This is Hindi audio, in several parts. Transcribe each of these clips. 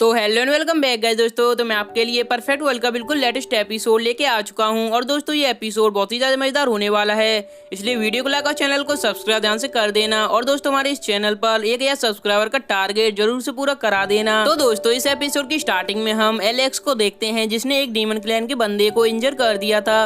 तो hello and welcome back guys दोस्तों। तो मैं आपके लिए परफेक्ट वर्ल्ड का बिल्कुल लेटेस्ट एपिसोड लेके आ चुका हूं और दोस्तों ये एपिसोड बहुत ही ज्यादा मजेदार होने वाला है, इसलिए वीडियो को लाइक और चैनल को सब्सक्राइब ध्यान से कर देना। और दोस्तों हमारे इस चैनल पर 1000 सब्सक्राइबर का टारगेट जरूर से पूरा करा देना। तो दोस्तों इस एपिसोड की स्टार्टिंग में हम एलेक्स को देखते हैं जिसने एक डीमन क्लैन के बंदे को इंजर कर दिया था।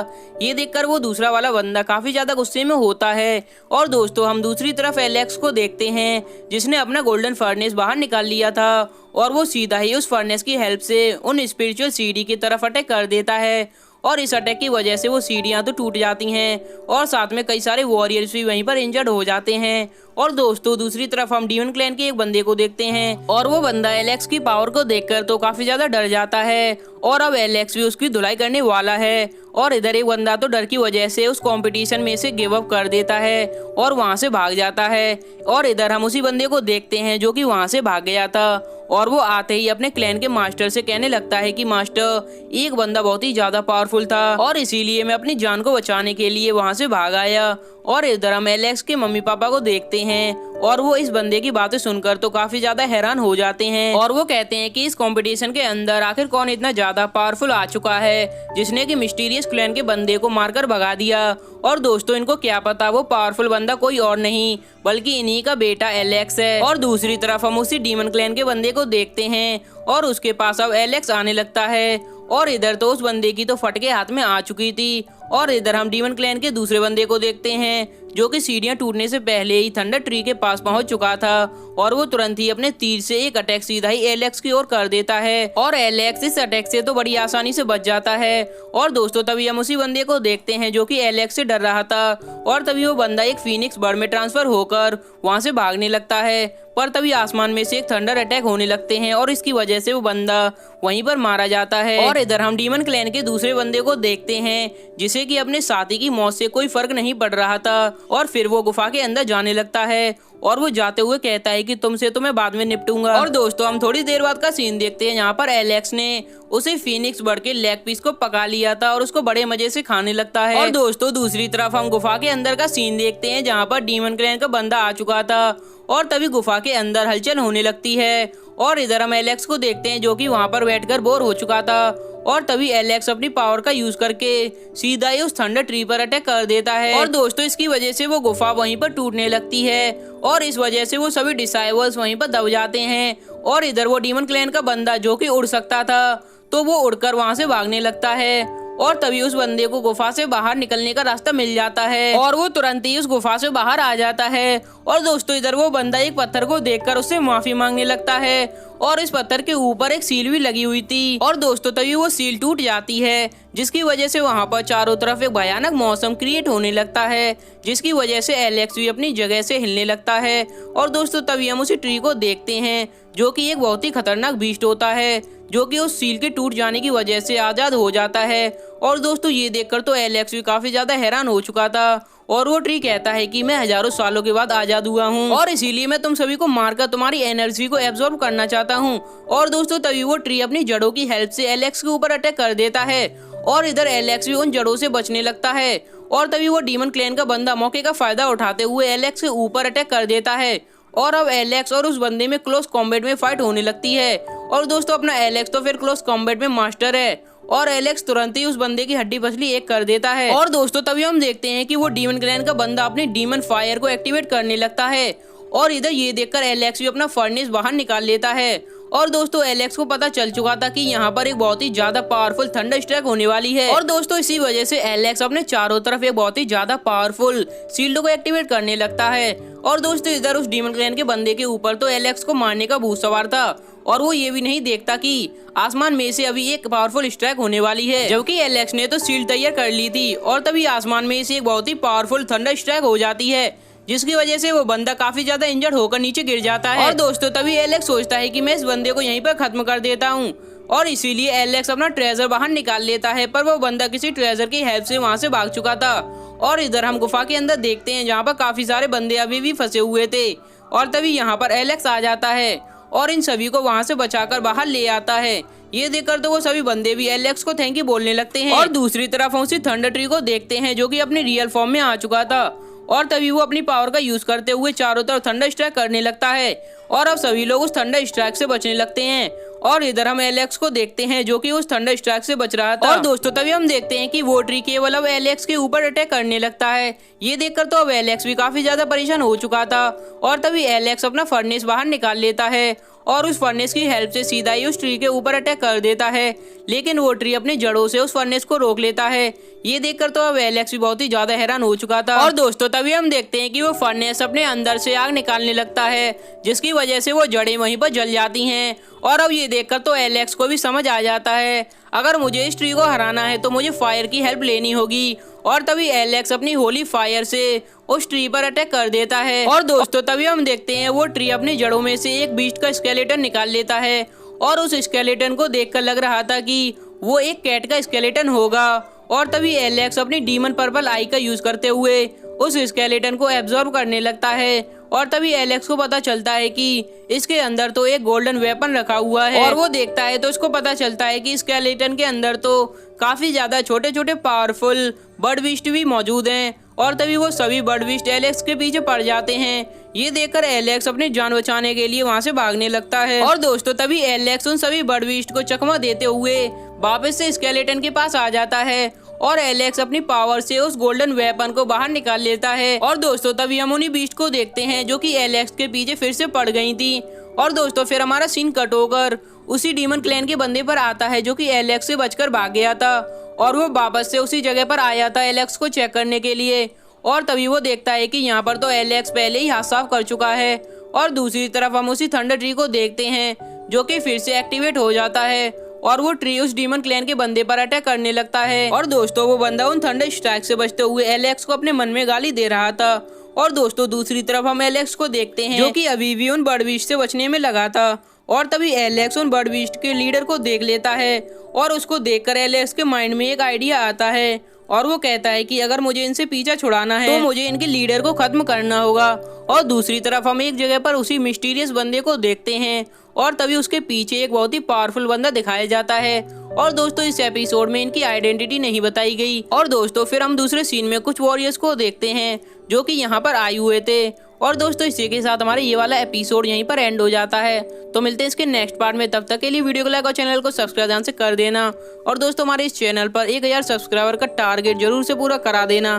ये देखकर वो दूसरा वाला बंदा काफी ज्यादा गुस्से में होता है। और दोस्तों हम दूसरी तरफ एलेक्स को देखते हैं जिसने अपना गोल्डन फर्नेस बाहर निकाल लिया था और वो सीधा ही उस फर्नेस की हेल्प से उन स्पिरिचुअल सीढ़ी की तरफ अटैक कर देता है। और इस अटैक की वजह से वो सीढ़ियां तो टूट जाती हैं और साथ में कई सारे वॉरियर्स भी वहीं पर इंजर्ड हो जाते हैं। और दोस्तों दूसरी तरफ हम डीमन क्लैन के एक बंदे को देखते हैं और वो बंदा एलेक्स की पावर को देखकर तो काफी ज्यादा डर जाता है और अब एलेक्स भी उसकी धुलाई करने वाला है। और इधर एक बंदा तो डर की वजह से उस कंपटीशन में से गिव अप कर देता है और वहां से भाग जाता है। और इधर हम उसी बंदे को देखते हैं जो कि वहां से भाग गया था और वो आते ही अपने क्लैन के मास्टर से कहने लगता है कि मास्टर एक बंदा बहुत ही ज्यादा पावरफुल था और इसीलिए मैं अपनी जान को बचाने के लिए वहां से भाग आया। और इधर हम एलेक्स के मम्मी पापा को देखते हैं और वो इस बंदे की बातें सुनकर तो काफी ज्यादा हैरान हो जाते हैं और वो कहते हैं कि इस कंपटीशन के अंदर आखिर कौन इतना ज्यादा पावरफुल आ चुका है जिसने कि मिस्टीरियस क्लैन के बंदे को मारकर भगा दिया। और दोस्तों इनको क्या पता वो पावरफुल बंदा कोई और नहीं बल्कि इन्हीं का बेटा एलेक्स है। और दूसरी तरफ हम उसी डीमन क्लैन के बंदे को देखते हैं और उसके पास अब एलेक्स आने लगता है और इधर तो उस बंदे की तो फटके हाथ में आ चुकी थी। और इधर हम डीमन क्लैन के दूसरे बंदे को देखते हैं जो कि सीढ़ियां टूटने से पहले ही थंडर ट्री के पास पहुंच चुका था और वो तुरंत ही अपने तीर से एक अटैक सीधा ही एलेक्स की ओर कर देता है और एलेक्स इस अटैक से तो बड़ी आसानी से बच जाता है। और दोस्तों तभी हम उसी बंदे को देखते हैं जो कि एलेक्स से डर रहा था और तभी वो बंदा एक फीनिक्स बर्ड में ट्रांसफर होकर वहां से भागने लगता है। पर तभी आसमान में से एक थंडर अटैक होने लगते हैं और इसकी वजह से वो बंदा वहीं पर मारा जाता है। और इधर हम डीमन क्लैन के दूसरे बंदे को देखते हैं जिसे कि अपने साथी की मौत से कोई फर्क नहीं पड़ रहा था और फिर वो गुफा के अंदर जाने लगता है और वो जाते हुए कहता है कि तुमसे तो मैं बाद में निपटूंगा। और दोस्तों हम थोड़ी देर बाद का सीन देखते हैं यहाँ पर एलेक्स ने उसे फीनिक्स बर्ड के लेग पीस को पका लिया था और उसको बड़े मजे से खाने लगता है। और दोस्तों दूसरी तरफ हम गुफा के अंदर का सीन देखते हैं जहाँ पर डीमन क्लैन का बंदा आ चुका था और तभी गुफा के अंदर हलचल होने लगती है। और इधर हम एलेक्स को देखते हैं जो कि वहां पर बैठकर बोर हो चुका था और तभी एलेक्स अपनी पावर का यूज करके सीधा ही उस थंडर ट्री पर अटैक कर देता है। और दोस्तों इसकी वजह से वो गुफा वहीं पर टूटने लगती है और इस वजह से वो सभी डिसाइबल्स वहीं पर दब जाते हैं। और इधर वो डीमन क्लैन का बंदा जो कि उड़ सकता था तो वो उड़कर वहां से भागने लगता है और तभी उस बंदे को गुफा से बाहर निकलने का रास्ता मिल जाता है और वो तुरंत ही उस गुफा से बाहर आ जाता है। और दोस्तों इधर वो बंदा एक पत्थर को देखकर उससे माफी मांगने लगता है और इस पत्थर के ऊपर एक सील भी लगी हुई थी। और दोस्तों तभी वो सील टूट जाती है जिसकी वजह से वहां पर चारों तरफ एक भयानक मौसम क्रिएट होने लगता है जिसकी वजह से एलेक्स भी अपनी जगह से हिलने लगता है। और दोस्तों तभी हम उसी ट्री को देखते हैं जो कि एक बहुत ही खतरनाक बीस्ट होता है जो कि उस सील के टूट जाने की वजह से आजाद हो जाता है। और दोस्तों ये देखकर तो एलेक्स भी काफी ज्यादा हैरान हो चुका था और वो ट्री कहता है कि मैं हजारों सालों के बाद आजाद हुआ हूँ और इसीलिए मैं तुम सभी को मारकर तुम्हारी एनर्जी को एब्जॉर्ब करना चाहता हूँ। और दोस्तों तभी वो ट्री अपनी जड़ों की हेल्प से एलेक्स के ऊपर अटैक कर देता है और इधर एलेक्स भी उन जड़ों से बचने लगता है। और तभी वो डीमन क्लैन का बंदा मौके का फायदा उठाते हुए एलेक्स के ऊपर अटैक कर देता है और अब एलेक्स और उस बंदे में क्लोज कॉम्बैट में फाइट होने लगती है। और दोस्तों अपना एलेक्स तो फिर क्लोज कॉम्बैट में मास्टर है और एलेक्स तुरंत ही उस बंदे की हड्डी पसली एक कर देता है। और दोस्तों तभी हम देखते हैं कि वो डीमन क्लैन का बंदा अपनी डीमन फायर को एक्टिवेट करने लगता है और इधर ये देखकर एलेक्स भी अपना फर्नेस बाहर निकाल लेता है। और दोस्तों एलेक्स को पता चल चुका था कि यहाँ पर एक बहुत ही ज्यादा पावरफुल थंडर स्ट्राइक होने वाली है और दोस्तों इसी वजह से एलेक्स अपने चारों तरफ एक बहुत ही ज्यादा पावरफुल शील्ड को एक्टिवेट करने लगता है। और दोस्तों इधर उस डीमन क्लैन के बंदे के ऊपर तो एलेक्स को मारने का भूत सवार था और वो ये भी नहीं देखता कि आसमान में से अभी एक पावरफुल स्ट्राइक होने वाली है जबकि एलेक्स ने तो शील्ड तैयार कर ली थी और तभी आसमान में से एक बहुत ही पावरफुल थंडर स्ट्राइक हो जाती है जिसकी वजह से वो बंदा काफी ज्यादा इंजर्ड होकर नीचे गिर जाता है। और दोस्तों तभी एलेक्स सोचता है कि मैं इस बंदे को यहीं पर खत्म कर देता हूँ और इसीलिए एलेक्स अपना ट्रेजर बाहर निकाल लेता है पर वो बंदा किसी ट्रेजर की हेल्प से वहां से भाग चुका था। और इधर हम गुफा के अंदर देखते हैं जहाँ पर काफी सारे बंदे अभी भी फंसे हुए थे और तभी यहाँ पर एलेक्स आ जाता है और इन सभी को वहां से बचाकर बाहर ले आता है। ये देखकर तो वो सभी बंदे भी एलेक्स को थैंक यू बोलने लगते हैं। और दूसरी तरफ हम उसी थंडर ट्री को देखते हैं जो कि अपने रियल फॉर्म में आ चुका था और तभी वो अपनी पावर का यूज करते हुए चारों तरफ थंडर स्ट्राइक करने लगता है और अब सभी लोग उस थंडर स्ट्राइक से बचने लगते हैं। और इधर हम एलेक्स को देखते हैं जो कि उस थंडर स्ट्राइक से बच रहा था। और दोस्तों तभी हम देखते हैं कि वो ट्री केवल अब एलेक्स के ऊपर अटैक करने लगता है। ये देखकर तो अब एलेक्स भी काफी ज्यादा परेशान हो चुका था और तभी एलेक्स अपना फर्नेस बाहर निकाल लेता है और उस फर्नेस की हेल्प से सीधा ही उस ट्री के ऊपर अटैक कर देता है, लेकिन वो ट्री अपनी जड़ों से उस फर्नेस को रोक लेता है। ये देखकर तो अब एलेक्स भी बहुत ही ज्यादा हैरान हो चुका था। और दोस्तों तभी हम देखते हैं कि वो फर्नेस अपने अंदर से आग निकालने लगता है, जिसकी वजह से वो जड़ें वहीं पर जल जाती हैं। और अब ये देखकर तो एलेक्स को भी समझ आ जाता है अगर मुझे इस ट्री को हराना है तो मुझे फायर की हेल्प लेनी होगी। और तभी एलेक्स अपनी होली फायर से उस ट्री पर अटैक कर देता है। और दोस्तों तभी हम देखते हैं वो ट्री अपनी जड़ों में से एक बीस्ट का स्केलेटन निकाल लेता है और उस स्केलेटन को देखकर लग रहा था कि वो एक कैट का स्केलेटन होगा। और तभी एलेक्स अपनी डीमन पर्पल आई का यूज करते हुए उस स्केलेटन को एब्जॉर्ब करने लगता है। और तभी एलेक्स को पता चलता है कि इसके अंदर तो एक गोल्डन वेपन रखा हुआ है। और वो देखता है तो उसको पता चलता है कि स्केलेटन के अंदर तो काफी ज्यादा छोटे छोटे पावरफुल बर्ड बीस्ट भी मौजूद हैं। और तभी वो सभी बर्ड बीस्ट एलेक्स के पीछे पड़ जाते हैं। ये देखकर एलेक्स अपनी जान बचाने के लिए वहां से भागने लगता है। और दोस्तों तभी एलेक्स उन सभी बर्ड बीस्ट को चकमा देते हुए वापस से स्केलेटन के पास आ जाता है और एलेक्स अपनी पावर से उस गोल्डन वेपन को बाहर निकाल लेता है। और दोस्तों तभी हम उन्हीं बीस्ट को देखते हैं जो कि एलेक्स के पीछे फिर से पड़ गई थी। और दोस्तों फिर हमारा सीन कट होकर उसी डीमन क्लैन के बंदे पर आता है जो कि एलेक्स से बचकर भाग गया था और वो वापस से उसी जगह पर आया था एलेक्स को चेक करने के लिए। और तभी वो देखता है कि यहाँ पर तो एलेक्स पहले ही हाथ साफ कर चुका है। और दूसरी तरफ हम उसी थंडर ट्री को देखते हैं जो कि फिर से एक्टिवेट हो जाता है और वो ट्री उस डीमन क्लैन के बंदे पर अटैक करने लगता है। और दोस्तों वो बंदा उन थंडर स्ट्राइक से बचते हुए एलेक्स को अपने मन में गाली दे रहा था। और दोस्तों दूसरी तरफ हम एलेक्स को देखते हैं जो कि अभी भी उन बर्ड बीस्ट से बचने में लगा था। और तभी एलेक्स उन बर्ड बीस्ट के लीडर को देख लेता है और उसको देखकर एलेक्स के माइंड में एक आइडिया आता है और वो कहता है कि अगर मुझे इनसे पीछा छुड़ाना है तो मुझे इनके लीडर को खत्म करना होगा। और दूसरी तरफ हम एक जगह पर उसी मिस्टीरियस बंदे को देखते हैं और तभी उसके पीछे एक बहुत ही पावरफुल बंदा दिखाया जाता है। और दोस्तों इस एपिसोड में इनकी आइडेंटिटी नहीं बताई गई। और दोस्तों फिर हम दूसरे सीन में कुछ वॉरियर्स को देखते हैं जो कि यहाँ पर आए हुए थे। और दोस्तों इसी के साथ हमारा ये वाला एपिसोड यहीं पर एंड हो जाता है। तो मिलते हैं इसके नेक्स्ट पार्ट में, तब तक के लिए वीडियो को लाइक और चैनल को सब्सक्राइब ध्यान से कर देना। और दोस्तों हमारे इस चैनल पर 1000 सब्सक्राइबर का टारगेट जरूर से पूरा करा देना।